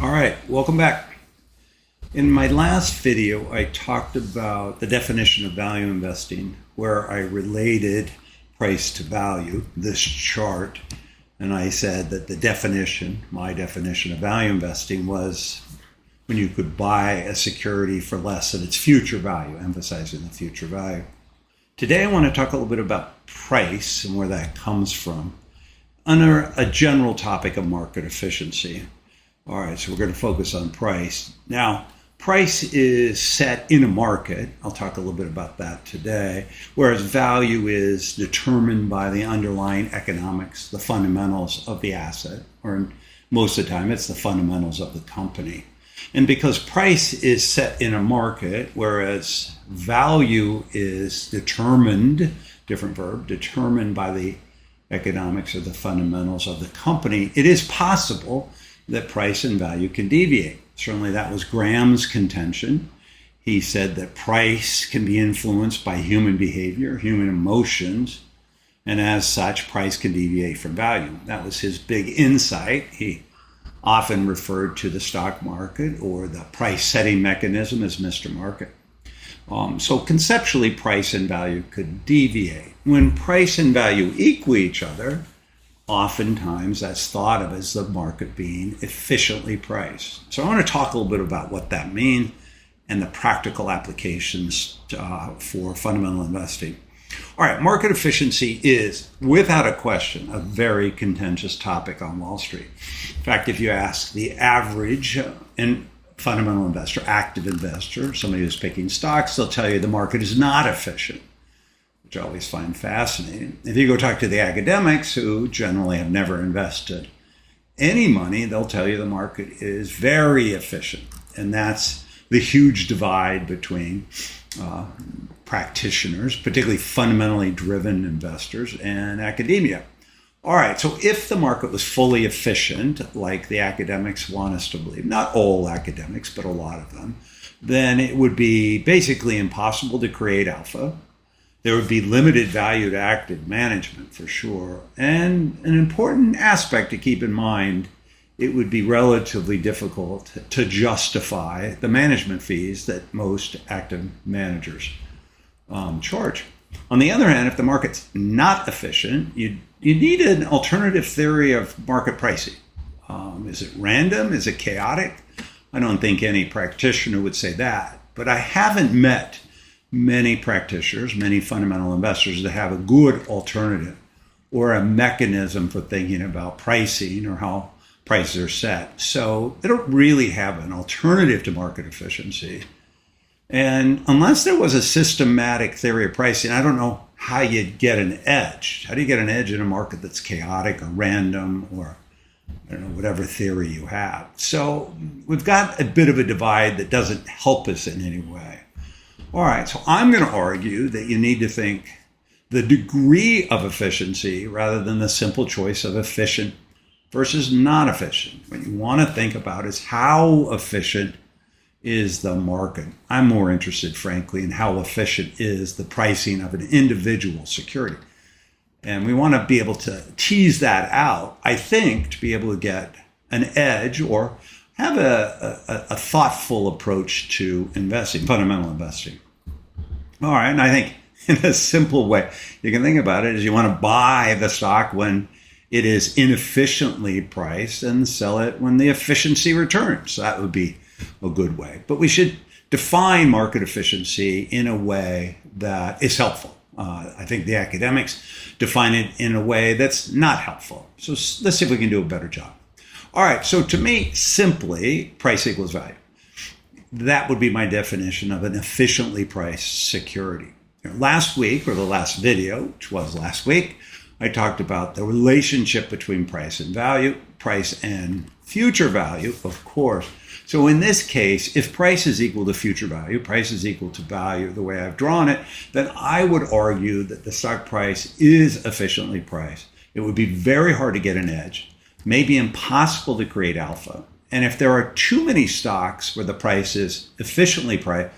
All right, welcome back. In my last video, I talked about the definition of value investing, where I related price to value, this chart, and I said that the definition, my definition of value investing, was when you could buy a security for less than its future value, emphasizing the future value. Today, I want to talk a little bit about price and where that comes from under a general topic of market efficiency. All right, so we're going to focus on price. Now, price is set in a market. I'll talk a little bit about that today, whereas value is determined by the underlying economics, the fundamentals of the asset, or most of the time it's the fundamentals of the company. And because price is set in a market, whereas value is determined, different verb, determined by the economics or the fundamentals of the company, it is possible that price and value can deviate. Certainly that was Graham's contention. He said that price can be influenced by human behavior, human emotions, and as such, price can deviate from value. That was his big insight. He often referred to the stock market or the price setting mechanism as Mr. Market. So conceptually, price and value could deviate. When price and value equal each other, oftentimes that's thought of as the market being efficiently priced. So I want to talk a little bit about what that means and the practical applications for fundamental investing. All right, market efficiency is, without a question, a very contentious topic on Wall Street. In fact, if you ask the average fundamental investor, active investor, somebody who's picking stocks, they'll tell you the market is not efficient, which I always find fascinating. If you go talk to the academics who generally have never invested any money, they'll tell you the market is very efficient. And that's the huge divide between practitioners, particularly fundamentally driven investors, and academia. All right, so if the market was fully efficient, like the academics want us to believe, not all academics, but a lot of them, then it would be basically impossible to create alpha. There would be limited value to active management for sure. And an important aspect to keep in mind, it would be relatively difficult to justify the management fees that most active managers charge. On the other hand, if the market's not efficient, you need an alternative theory of market pricing. Is it random? Is it chaotic? I don't think any practitioner would say that, but I haven't met many practitioners, many fundamental investors that have a good alternative or a mechanism for thinking about pricing or how prices are set. So they don't really have an alternative to market efficiency. And unless there was a systematic theory of pricing, I don't know how you'd get an edge. How do you get an edge in a market that's chaotic or random or I don't know, whatever theory you have? So we've got a bit of a divide that doesn't help us in any way. All right, so I'm going to argue that you need to think the degree of efficiency rather than the simple choice of efficient versus non-efficient. What you want to think about is how efficient is the market. I'm more interested, frankly, in how efficient is the pricing of an individual security. And we want to be able to tease that out, I think, to be able to get an edge or have a thoughtful approach to investing, fundamental investing. All right, and I think in a simple way, you can think about it as you want to buy the stock when it is inefficiently priced and sell it when the efficiency returns. That would be a good way. But we should define market efficiency in a way that is helpful. I think the academics define it in a way that's not helpful. So let's see if we can do a better job. All right, so to me, simply, price equals value. That would be my definition of an efficiently priced security. Last week, or the last video, which was last week, I talked about the relationship between price and value, price and future value, of course. So in this case, if price is equal to future value, price is equal to value, the way I've drawn it, then I would argue that the stock price is efficiently priced. It would be very hard to get an edge, maybe impossible to create alpha. And if there are too many stocks where the price is efficiently priced,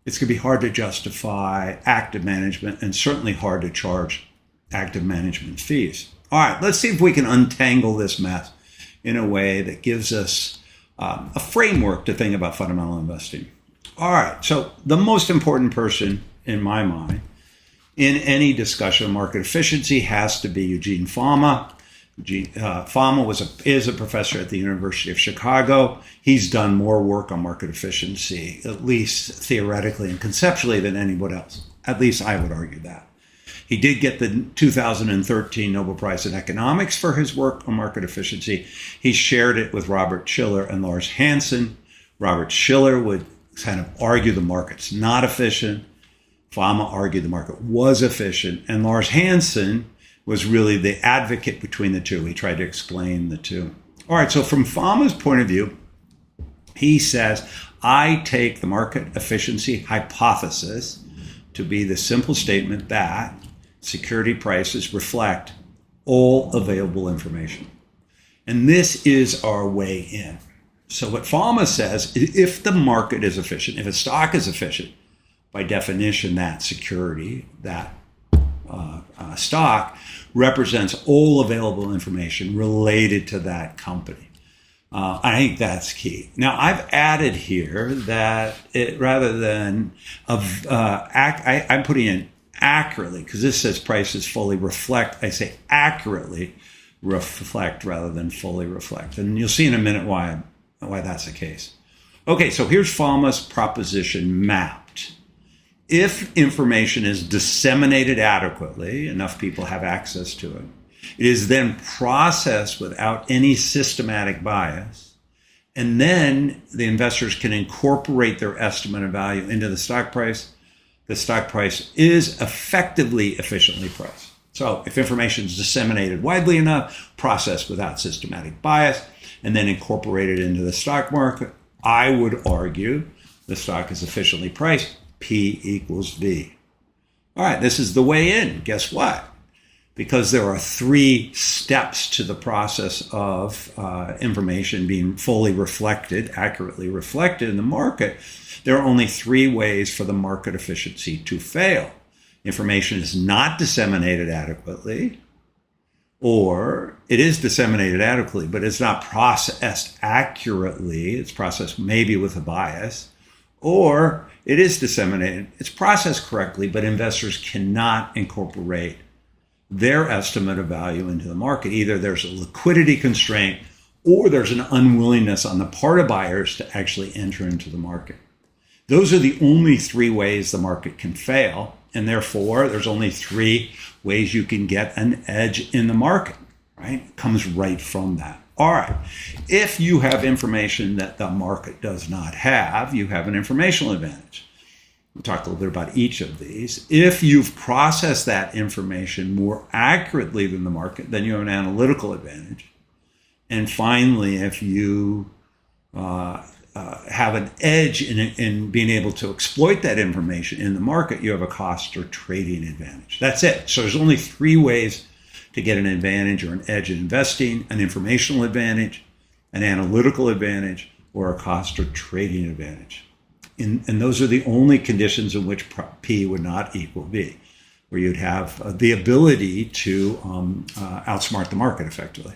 it's going to be hard to justify active management and certainly hard to charge active management fees. All right, let's see if we can untangle this mess in a way that gives us a framework to think about fundamental investing. All right, so the most important person in my mind in any discussion of market efficiency has to be Eugene Fama. Fama is a professor at the University of Chicago. He's done more work on market efficiency, at least theoretically and conceptually, than anyone else. At least I would argue that. He did get the 2013 Nobel Prize in Economics for his work on market efficiency. He shared it with Robert Shiller and Lars Hansen. Robert Shiller would kind of argue the market's not efficient. Fama argued the market was efficient. And Lars Hansen was really the advocate between the two. He tried to explain the two. All right, so from Fama's point of view, he says, I take the market efficiency hypothesis to be the simple statement that security prices reflect all available information. And this is our way in. So what Fama says is if the market is efficient, if a stock is efficient, by definition, that security, that stock represents all available information related to that company. I think that's key. Now, I've added here that rather than I'm putting in accurately, because this says prices fully reflect. I say accurately reflect rather than fully reflect. And you'll see in a minute why that's the case. Okay, so here's Fama's proposition mapped. If information is disseminated adequately, enough people have access to it, it is then processed without any systematic bias, and then the investors can incorporate their estimate of value into the stock price. The stock price is effectively efficiently priced. So if information is disseminated widely enough, processed without systematic bias, and then incorporated into the stock market, I would argue the stock is efficiently priced. P equals V. All right, this is the way in. Guess what? Because there are 3 steps to the process of information being fully reflected, accurately reflected in the market, there are only 3 ways for the market efficiency to fail. Information is not disseminated adequately, or it is disseminated adequately, but it's not processed accurately. It's processed maybe with a bias, or it is disseminated. It's processed correctly, but investors cannot incorporate their estimate of value into the market. Either there's a liquidity constraint or there's an unwillingness on the part of buyers to actually enter into the market. Those are the only 3 ways the market can fail, and therefore there's only 3 ways you can get an edge in the market, right? It comes right from that. All right, if you have information that the market does not have, you have an informational advantage. We'll talk a little bit about each of these. If you've processed that information more accurately than the market, then you have an analytical advantage. And finally, if you have an edge in being able to exploit that information in the market, you have a cost or trading advantage. That's it. So there's only 3 ways to get an advantage or an edge in investing: an informational advantage, an analytical advantage, or a cost or trading advantage. And those are the only conditions in which P would not equal V, where you'd have the ability to outsmart the market effectively.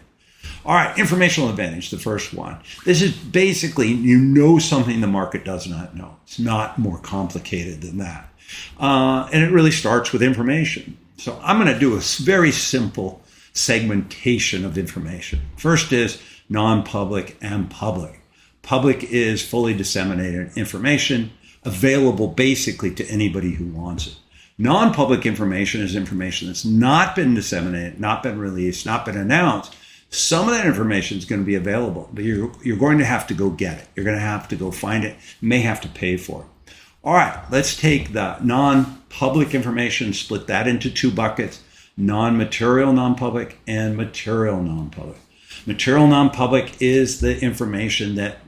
All right, informational advantage, the first one. This is basically, you know something the market does not know. It's not more complicated than that. And it really starts with information. So I'm going to do a very simple segmentation of information. First is non-public and public. Public is fully disseminated information available basically to anybody who wants it. Non-public information is information that's not been disseminated, not been released, not been announced. Some of that information is going to be available, but you're going to have to go get it. You're going to have to go find it. You may have to pay for it. All right, let's take the non-public information, split that into 2 buckets: non-material non-public and material non-public. Material non-public is the information that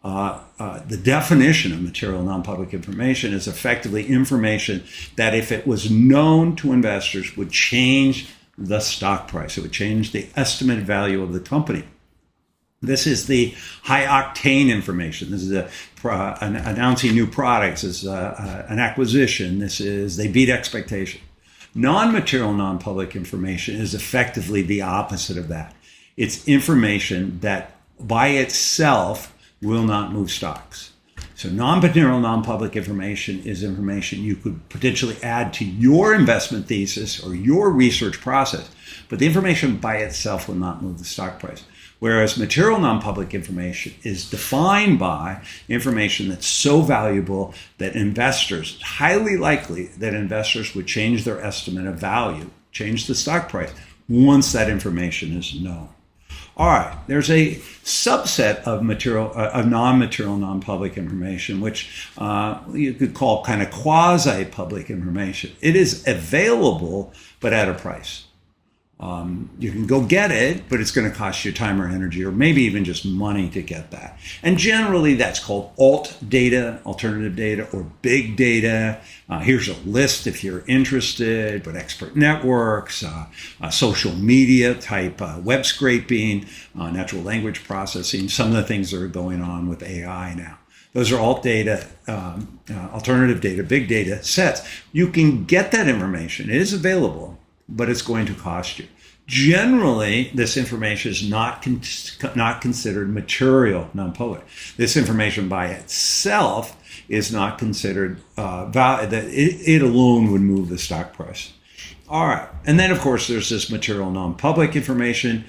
the definition of material non-public information is effectively information that, if it was known to investors, would change the stock price. It would change the estimated value of the company. This is the high octane information. This is announcing new products. This is an acquisition. This is they beat expectation. Non-material non-public information is effectively the opposite of that. It's information that by itself will not move stocks. So non-material, non-public information is information you could potentially add to your investment thesis or your research process, but the information by itself will not move the stock price. Whereas material non-public information is defined by information that's so valuable that investors, highly likely that investors would change their estimate of value, change the stock price, once that information is known. All right, there's a subset of non-material, non-public information, which you could call kind of quasi-public information. It is available, but at a price. You can go get it, but it's going to cost you time or energy, or maybe even just money to get that. And generally, that's called alt data, alternative data, or big data. Here's a list if you're interested, but expert networks, social media type web scraping, natural language processing, some of the things that are going on with AI now. Those are alt data, alternative data, big data sets. You can get that information. It is available, but it's going to cost you. Generally, this information is not considered material, non-public. This information by itself is not considered that it alone would move the stock price. All right. And then, of course, there's this material non-public information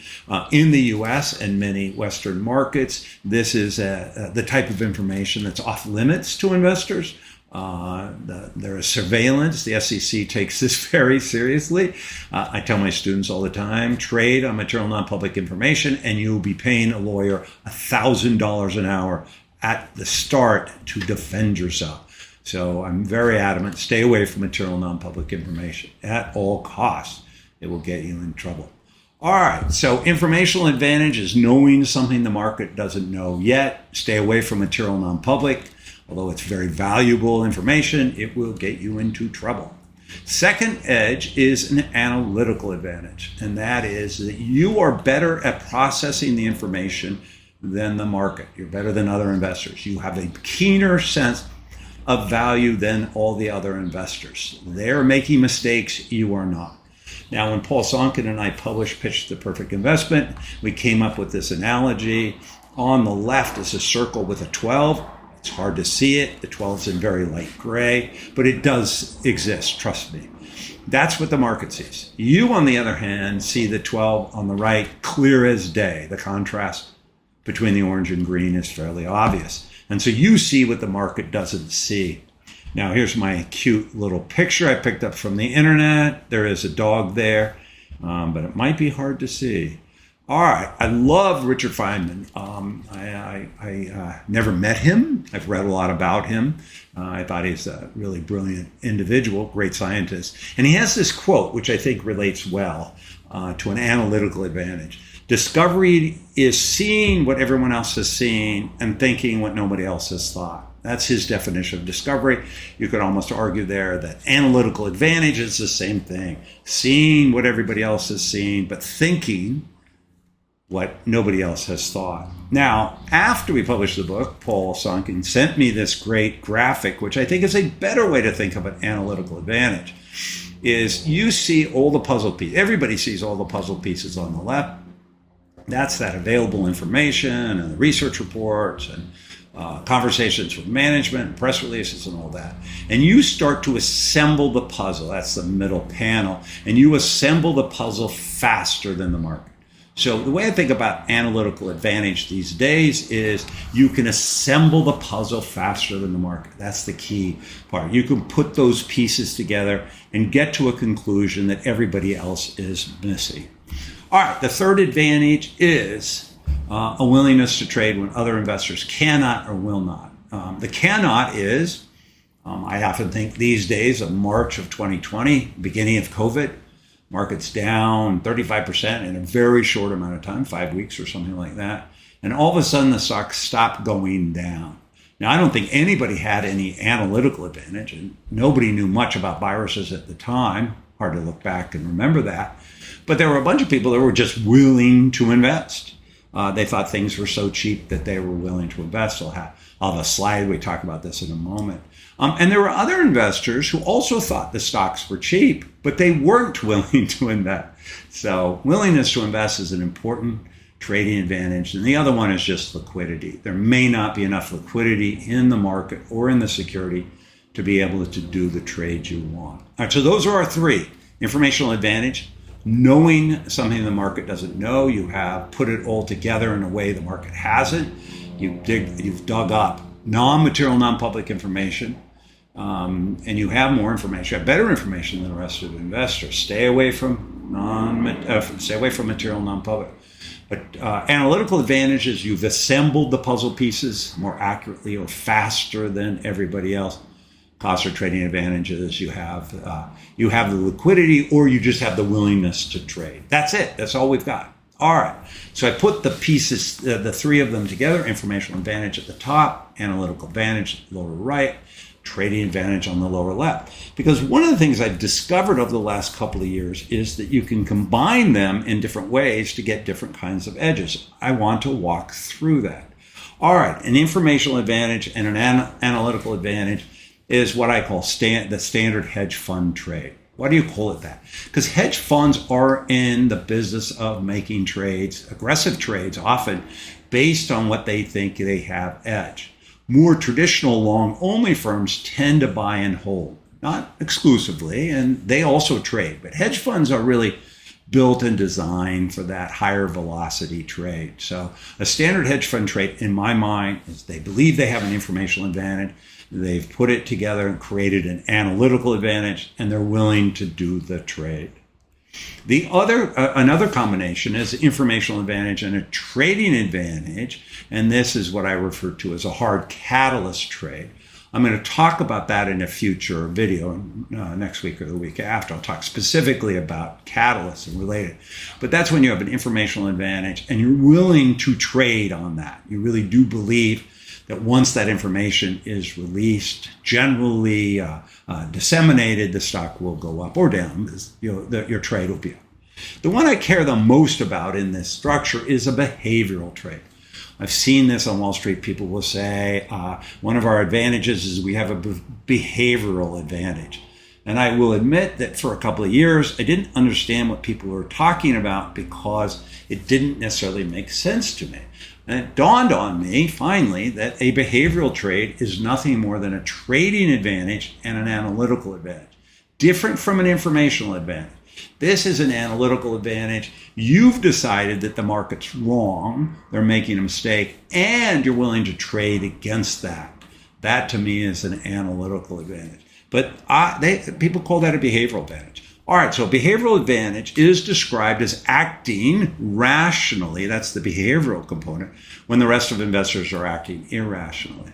in the U.S. and many Western markets. This is the type of information that's off limits to investors. There is surveillance. The SEC takes this very seriously. I tell my students all the time, trade on material non-public information and you'll be paying a lawyer $1,000 an hour at the start to defend yourself. So I'm very adamant, stay away from material non-public information at all costs. It will get you in trouble. All right, so informational advantage is knowing something the market doesn't know yet. Stay away from material non-public. Although it's very valuable information, it will get you into trouble. Second edge is an analytical advantage, and that is that you are better at processing the information than the market. You're better than other investors. You have a keener sense of value than all the other investors. They're making mistakes, you are not. Now, when Paul Sonkin and I Pitched the Perfect Investment, we came up with this analogy. On the left is a circle with a 12. It's hard to see it. The 12 is in very light gray, but it does exist, trust me. That's what the market sees. You, on the other hand, see the 12 on the right clear as day. The contrast between the orange and green is fairly obvious. And so you see what the market doesn't see. Now, here's my cute little picture I picked up from the internet. There is a dog there, but it might be hard to see. All right, I love Richard Feynman. I never met him. I've read a lot about him. I thought he's a really brilliant individual, great scientist. And he has this quote, which I think relates well to an analytical advantage. Discovery is seeing what everyone else has seen and thinking what nobody else has thought. That's his definition of discovery. You could almost argue there that analytical advantage is the same thing. Seeing what everybody else has seen, but thinking what nobody else has thought. Now, after we published the book, Paul Sonkin sent me this great graphic, which I think is a better way to think of an analytical advantage, is you see all the puzzle pieces. Everybody sees all the puzzle pieces on the left. That's that available information and the research reports and conversations with management and press releases and all that. And you start to assemble the puzzle. That's the middle panel. And you assemble the puzzle faster than the market. So the way I think about analytical advantage these days is you can assemble the puzzle faster than the market. That's the key part. You can put those pieces together and get to a conclusion that everybody else is missing. All right, the third advantage is a willingness to trade when other investors cannot or will not. The cannot is, I often think these days of March of 2020, beginning of COVID, market's down 35% in a very short amount of time, 5 weeks or something like that. And all of a sudden the stock stopped going down. Now, I don't think anybody had any analytical advantage, and nobody knew much about viruses at the time. Hard to look back and remember that. But there were a bunch of people that were just willing to invest. They thought things were so cheap that they were willing to invest. I'll have a slide. We talk about this in a moment. And there were other investors who also thought the stocks were cheap, but they weren't willing to invest. So willingness to invest is an important trading advantage, and the other one is just liquidity. There may not be enough liquidity in the market or in the security to be able to do the trades you want. All right, so those are our three. Informational advantage, knowing something the market doesn't know. You have put it all together in a way the market hasn't. You've dug up non-material, non-public information, and you have more information, you have better information than the rest of the investors. Stay away from material, non-public. But analytical advantages, you've assembled the puzzle pieces more accurately or faster than everybody else. Cost or trading advantages, you have the liquidity, or you just have the willingness to trade. That's it. That's all we've got. All right. So I put the pieces, the three of them together: informational advantage at the top, analytical advantage lower right, trading advantage on the lower left. Because one of the things I've discovered over the last couple of years is that you can combine them in different ways to get different kinds of edges. I want to walk through that. All right, an informational advantage and an analytical advantage is what I call the standard hedge fund trade. Why do you call it that? Because hedge funds are in the business of making trades, aggressive trades, often based on what they think they have edge. More traditional long-only firms tend to buy and hold, not exclusively, and they also trade. But hedge funds are really built and designed for that higher velocity trade. So a standard hedge fund trade, in my mind, is they believe they have an informational advantage. They've put it together and created an analytical advantage, and they're willing to do the trade. Another combination is informational advantage and a trading advantage, and this is what I refer to as a hard catalyst trade. I'm going to talk about that in a future video next week or the week after. I'll talk specifically about catalysts and related. But that's when you have an informational advantage and you're willing to trade on that. You really do believe that once that information is released, generally disseminated, the stock will go up or down. Your trade will be up. The one I care the most about in this structure is a behavioral trade. I've seen this on Wall Street. People will say, one of our advantages is we have a behavioral advantage. And I will admit that for a couple of years, I didn't understand what people were talking about because it didn't necessarily make sense to me. And it dawned on me, finally, that a behavioral trade is nothing more than a trading advantage and an analytical advantage, different from an informational advantage. This is an analytical advantage. You've decided that the market's wrong, they're making a mistake, and you're willing to trade against that. That, to me, is an analytical advantage. But people call that a behavioral advantage. All right, so behavioral advantage is described as acting rationally, that's the behavioral component, when the rest of investors are acting irrationally.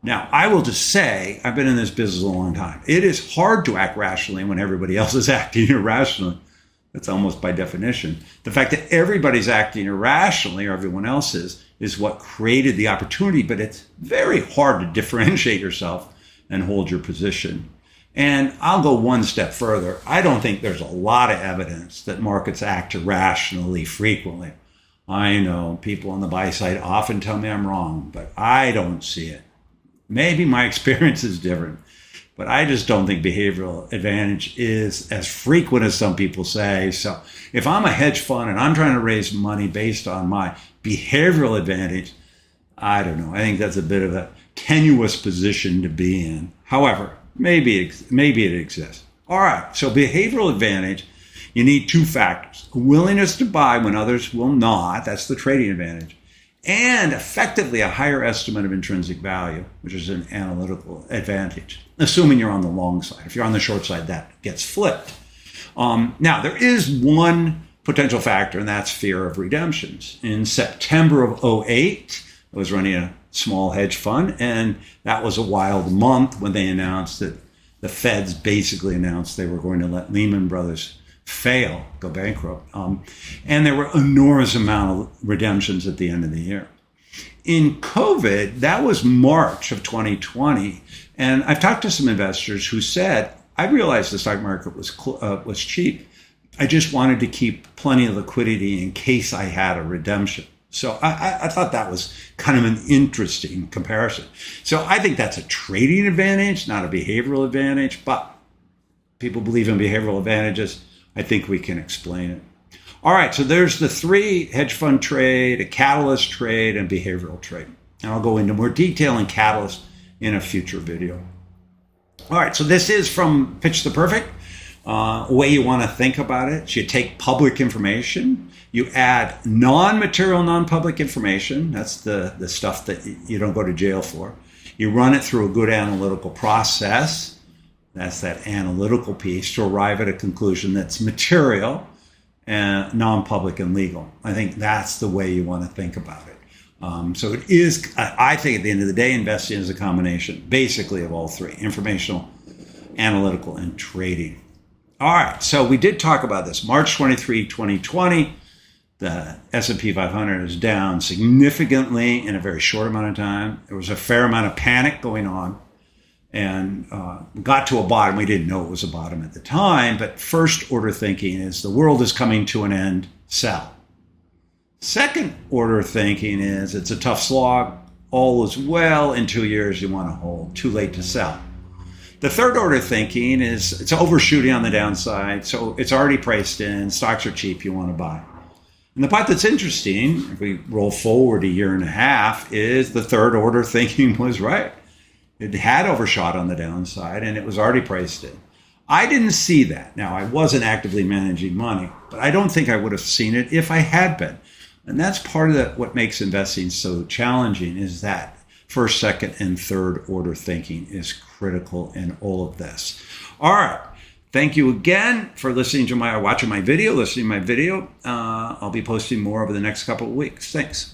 Now, I will just say, I've been in this business a long time. It is hard to act rationally when everybody else is acting irrationally. That's almost by definition. The fact that everybody's acting irrationally, or everyone else is what created the opportunity, but it's very hard to differentiate yourself and hold your position. And I'll go one step further. I don't think there's a lot of evidence that markets act irrationally frequently. I know people on the buy side often tell me I'm wrong, but I don't see it. Maybe my experience is different, but I just don't think behavioral advantage is as frequent as some people say. So if I'm a hedge fund and I'm trying to raise money based on my behavioral advantage, I don't know. I think that's a bit of a tenuous position to be in. However, maybe it exists. All right, so behavioral advantage, you need two factors. A willingness to buy when others will not, that's the trading advantage, and effectively a higher estimate of intrinsic value, which is an analytical advantage, assuming you're on the long side. If you're on the short side, that gets flipped. Now, there is one potential factor, and that's fear of redemptions. In September of 2008, I was running a small hedge fund, and that was a wild month when they announced that the Feds basically announced they were going to let Lehman Brothers fail, go bankrupt. And there were enormous amount of redemptions at the end of the year. In COVID, that was March of 2020, and I've talked to some investors who said, I realized the stock market was cheap. I just wanted to keep plenty of liquidity in case I had a redemption. So I thought that was kind of an interesting comparison. So I think that's a trading advantage, not a behavioral advantage, but people believe in behavioral advantages. I think we can explain it. All right, so there's the 3: hedge fund trade, a catalyst trade, and behavioral trade. And I'll go into more detail in catalyst in a future video. All right, so this is from Pitch the Perfect. Way you want to think about it. So you take public information, you add non-material, non-public information. That's the stuff that you don't go to jail for. You run it through a good analytical process. That's that analytical piece to arrive at a conclusion that's material, and non-public, and legal. I think that's the way you want to think about it. So it is, I think at the end of the day, investing is a combination, basically, of all 3: informational, analytical, and trading. All right, so we did talk about this. March 23, 2020, the S&P 500 is down significantly in a very short amount of time. There was a fair amount of panic going on, and got to a bottom. We didn't know it was a bottom at the time, but first order thinking is the world is coming to an end, sell. Second order thinking is it's a tough slog, all is well, in 2 years you want to hold, too late to sell. The third order thinking is it's overshooting on the downside, so it's already priced in, stocks are cheap, you want to buy. And the part that's interesting, if we roll forward a year and a half, is the third order thinking was right. It had overshot on the downside and it was already priced in. I didn't see that. Now, I wasn't actively managing money, but I don't think I would have seen it if I had been. And that's part of what makes investing so challenging, is that first, second, and third order thinking is critical in all of this. All right. Thank you again for listening to listening to my video. I'll be posting more over the next couple of weeks. Thanks.